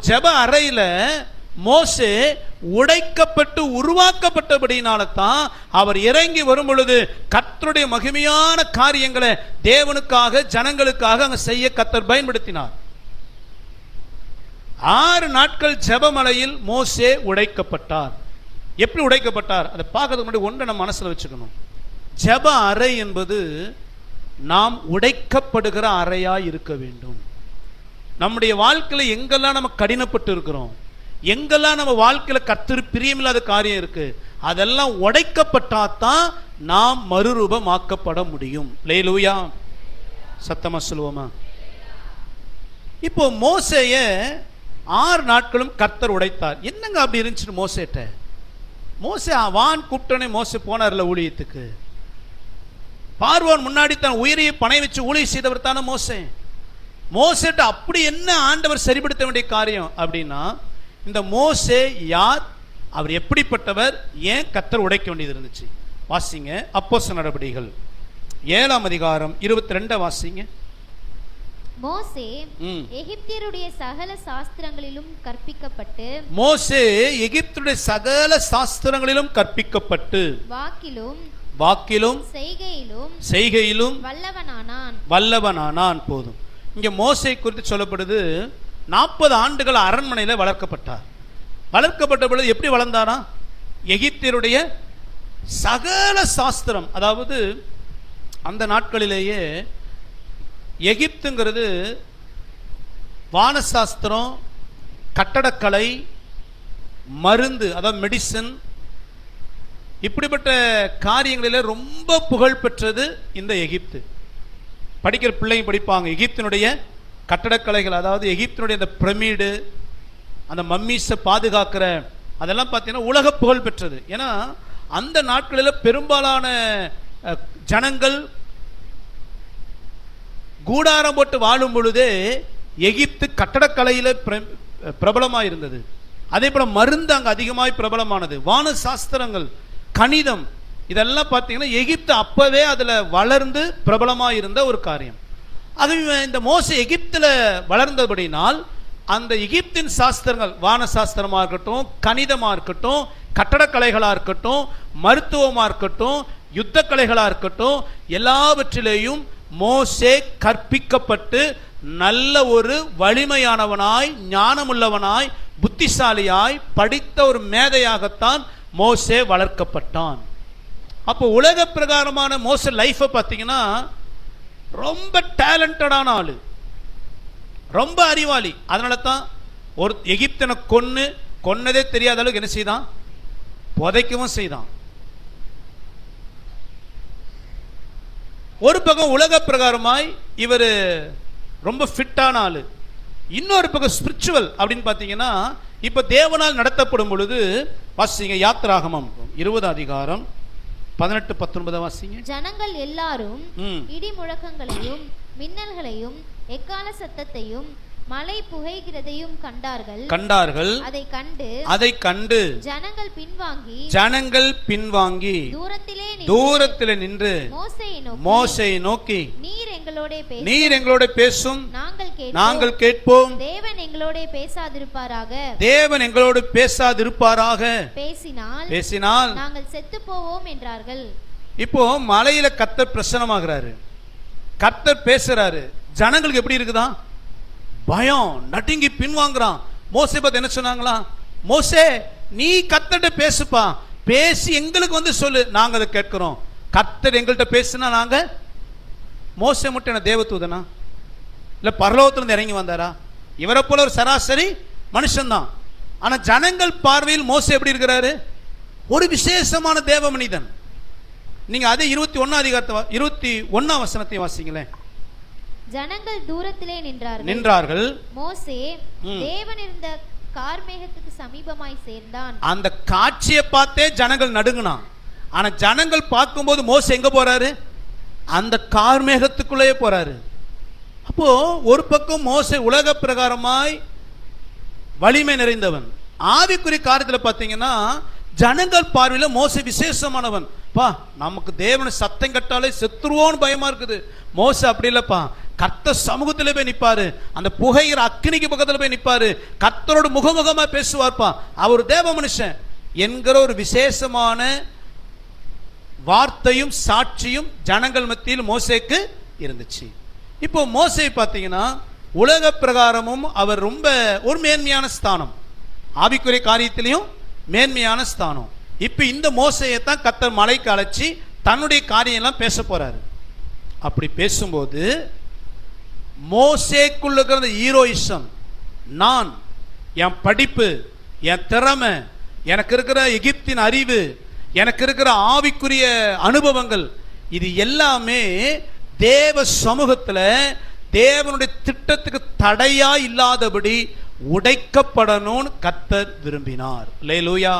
ஜெப அறையில மோசே உடைக்கப்பட்டு உருவாக்கப்பட்டபடினால தான் அவர் இறங்கி வரும் பொழுது கர்த்தருடைய மகிமையான காரியங்களை தேவனுக்காக ஜனங்களுக்காக அங்க செய்ய கர்த்தர் பயன்படுத்தினார். 6 நாட்கள் ஜெபமலையில் மோசே உடைக்கப்பட்டார். எப்படி உடைக்கப்பட்டார் அதை பார்க்கறதுக்கு முன்னாடி ஒன்றை நம்ம மனசுல வச்சுக்கணும். ஜெப அறை என்பது நாம் உடைக்கப்படுகிற அறையா இருக்க வேண்டும். நம்முடைய வாழ்க்கையில எங்கெல்லாம் நம்ம கடினப்பட்டு இருக்கிறோம், எங்கெல்லாம் நம்ம வாழ்க்கையில கர்த்தர் பிரியமில்லாத காரியம் இருக்கு, அதெல்லாம் உடைக்கப்பட்டாதான் நாம் மறுரூபமாக்கப்பட முடியும். அல்லேலூயா, சத்தமா சொல்லுவோமா? இப்போ மோசேய 6 நாட்களும் கர்த்தர் உடைத்தார். என்னங்க அப்படி இருந்துச்சு மோசேட்ட? மோசே வான் கூப்பிட்டோன்னே மோசே போனார்ல ஊழியத்துக்கு. பார்வோன் முன்னாடி தன் உயிரையை பணை வச்சு ஊழியம் செய்தவர் தானே மோசே. மோசேட்ட அப்படி என்ன ஆண்டவர் சரிப்படுத்த வேண்டிய காரியம் அப்படின்னா, இந்த மோசே யார், அவர் எப்படிப்பட்டவர், ஏன் கர்த்தர் உடைக்க வேண்டியது இருந்துச்சு? வாசிங்க அப்போஸ்தலர் நடபடிகள் 7ஆம் அதிகாரம் 22 வாசிங்க. மோசே எகிப்தியருடைய சகல சாஸ்திரங்களிலும் கற்பிக்கப்பட்டு, மோசே எகிப்துடைய சகல சாஸ்திரங்களிலும் கற்பிக்கப்பட்டு வாக்கிலும் செய்கையிலும் வல்லவனானான். போதும். இங்க மோசே குறித்து சொல்லப்படுது, 40 ஆண்டுகள் அரண்மனையில் வளர்க்கப்பட்டார். வளர்க்கப்பட்ட பொழுது எப்படி வளர்ந்தாரா? எகிப்தியருடைய சகல சாஸ்திரம், அதாவது அந்த நாட்களிலேயே எகிப்துங்கிறது வானசாஸ்திரம், கட்டடக்கலை, மருந்து, அதாவது மெடிசன், இப்படிப்பட்ட காரியங்களில ரொம்ப புகழ் பெற்றது இந்த எகிப்து. படிக்கிற பிள்ளைங்க படிப்பாங்க எகிப்தினுடைய கட்டடக்கலைகள், அதாவது எகிப்தினுடைய அந்த பிரமிடு, அந்த மம்மீஸை பாதுகாக்கிற அதெல்லாம் பார்த்தீங்கன்னா உலக புகழ் பெற்றது. ஏன்னா அந்த நாட்களில் பெரும்பாலான ஜனங்கள் கூடாரம் போட்டு வாழும் பொழுதே எகிப்து கட்டடக்கலையில பிரபலமாக இருந்தது. அதே போல மருந்து அங்க அதிகமாய் பிரபலமானது. வான சாஸ்திரங்கள், கணிதம், இதெல்லாம் பார்த்தீங்கன்னா எகிப்து அப்பவே அதுல வளர்ந்து பிரபலமாக இருந்த ஒரு காரியம். ஆகவே இந்த மோசே எகிப்துல வளர்ந்தபடினால் அந்த எகிப்தின் சாஸ்திரங்கள், வான சாஸ்திரமா இருக்கட்டும், கணிதமா இருக்கட்டும், கட்டடக்கலைகளா இருக்கட்டும், மருத்துவமா இருக்கட்டும், யுத்த கலைகளா இருக்கட்டும், எல்லாவற்றிலேயும் மோசே கற்பிக்கப்பட்டு நல்ல ஒரு வலிமையானவனாய், ஞானமுள்ளவனாய், புத்திசாலியாய், படித்த ஒரு மேதையாகத்தான் மோசே வளர்க்கப்பட்டான். அப்போ உலக பிரகாரமான மோசே லைஃபை பார்த்தீங்கன்னா ரொம்ப டேலண்டடான ஆளு, ரொம்ப அறிவாளி. அதனால தான் ஒரு எகிப்தனை கொன்னதே தெரியாத அளவுக்கு என்ன செய்தான்? புதைக்கவும் செய்தான். ஒரு பக்கம் உலக பிரகாரமாய் இவர் ரொம்ப ஃபிட்டான ஆளு, இன்னொரு பக்கம் ஸ்பிரிச்சுவல் அப்படின்னு பார்த்தீங்கன்னா இப்ப தேவனால் நடத்தப்படும் பொழுது வாசிங்க யாத்திராகமம் 20 அதிகாரம் 18-19 வாசிங்க. ஜனங்கள் எல்லாரும் இடி முழக்கங்களையும் மின்னல்களையும் எக்கால சத்தத்தையும் மலை புகைகிறதையும் கண்டார்கள். அதை கண்டு ஜனங்கள் பின்வாங்கி தூரத்திலே நின்று மோசேயை நோக்கி, நீர் எங்களோட பேசும், நாங்கள் கேட்போம். தேவன் எங்களோடு பேசாதிருப்பாராக. பேசினால் நாங்கள் செத்து போவோம் என்றார்கள். இப்போ மலையில கர்த்தர் பிரசன்னமாகிறாரு, கர்த்தர் பேசுறாரு. ஜனங்களுக்கு எப்படி இருக்குதா? பயம், நடுங்கி பின்வாங்குறான். மோசே பார்த்து என்ன சொன்னாங்களா? மோசே நீ கர்த்தர்ட்ட பேசுப்பா, பேசி எங்களுக்கு வந்து சொல்லு, நாங்க அதை கேட்கிறோம். கர்த்தர் எங்கள்கிட்ட பேசுனா நாங்க. மோசே மட்டும் என்ன தேவதூதனா? இல்ல பரலோகத்திலிருந்து இறங்கி வந்தாரா? இவரை போல ஒரு சராசரி மனுஷன்தான். ஆனா ஜனங்கள் பார்வையில் மோசே எப்படி இருக்கிறாரு? ஒரு விசேஷமான தேவ மனிதன். நீங்க அதே 21 அதிகாரத்தை 21 வசனத்தை வாசிங்களேன். ஜனங்கள் தூரத்திலே நின்றார்கள். மோசே தேவன் இருந்த கார்மேகத்துக்கு சமீபமாய் சேர்ந்தான். அந்த காட்சியை பார்த்தே ஜனங்கள் நடுங்கினான். ஆனா ஜனங்கள் பார்க்கும்போது மோசே எங்க போறாரு? அந்த கார்மேகத்துக்குள்ளேயே போறாரு. அப்போ ஒரு பக்கம் மோசே உலக பிரகாரமாய் வலிமை நிறைந்தவன், ஆவிக்குரிய காரியத்தில் பார்த்தீங்கன்னா ஜனங்கள் பார்வையில மோசே விசேஷமானவன். பா, நமக்கு தேவனை சத்தம் கட்டாலே செத்துருவோன்னு பயமா இருக்குது. மோசே அப்படி இல்லப்பா, கர்த்தர் சமூகத்திலே போய் நிப்பாரு, அந்த புகையிற அக்கினிக்கு பக்கத்துல போய் நிப்பாரு, கர்த்தரோடு முகமுகமா பேசுவார்ப்பா, அவர் தேவ மனுஷன் என்கிற ஒரு விசேஷமான வார்த்தையும் சாட்சியும் ஜனங்கள் மத்தியில் மோசேக்கு இருந்துச்சு. இப்போ மோசே பார்த்தீங்கன்னா உலக பிரகாரமும் அவர் ரொம்ப ஒரு மேன்மையான ஸ்தானம், ஆவிக்குரிய காரியத்திலையும் மேன்மையான ஸ்தானம். இப்ப இந்த மோசையை தான் கர்த்தர் மலைக்கு அழைச்சி தன்னுடைய காரியம் எல்லாம் பேச போறாரு. அப்படி பேசும்போது மோசேக்குள்ள இருக்கிற ஹீரோயிசம், நான், என் படிப்பு, என் திறமை, எனக்கு இருக்கிற எகிப்தின் அறிவு, எனக்கு இருக்கிற ஆவிக்குரிய அனுபவங்கள், இது எல்லாமே தேவ சமூகத்துல தேவனுடைய திட்டத்துக்கு தடையா இல்லாதபடி உடைக்கப்படணும்னு கர்த்தர் விரும்பினார். அல்லேலூயா.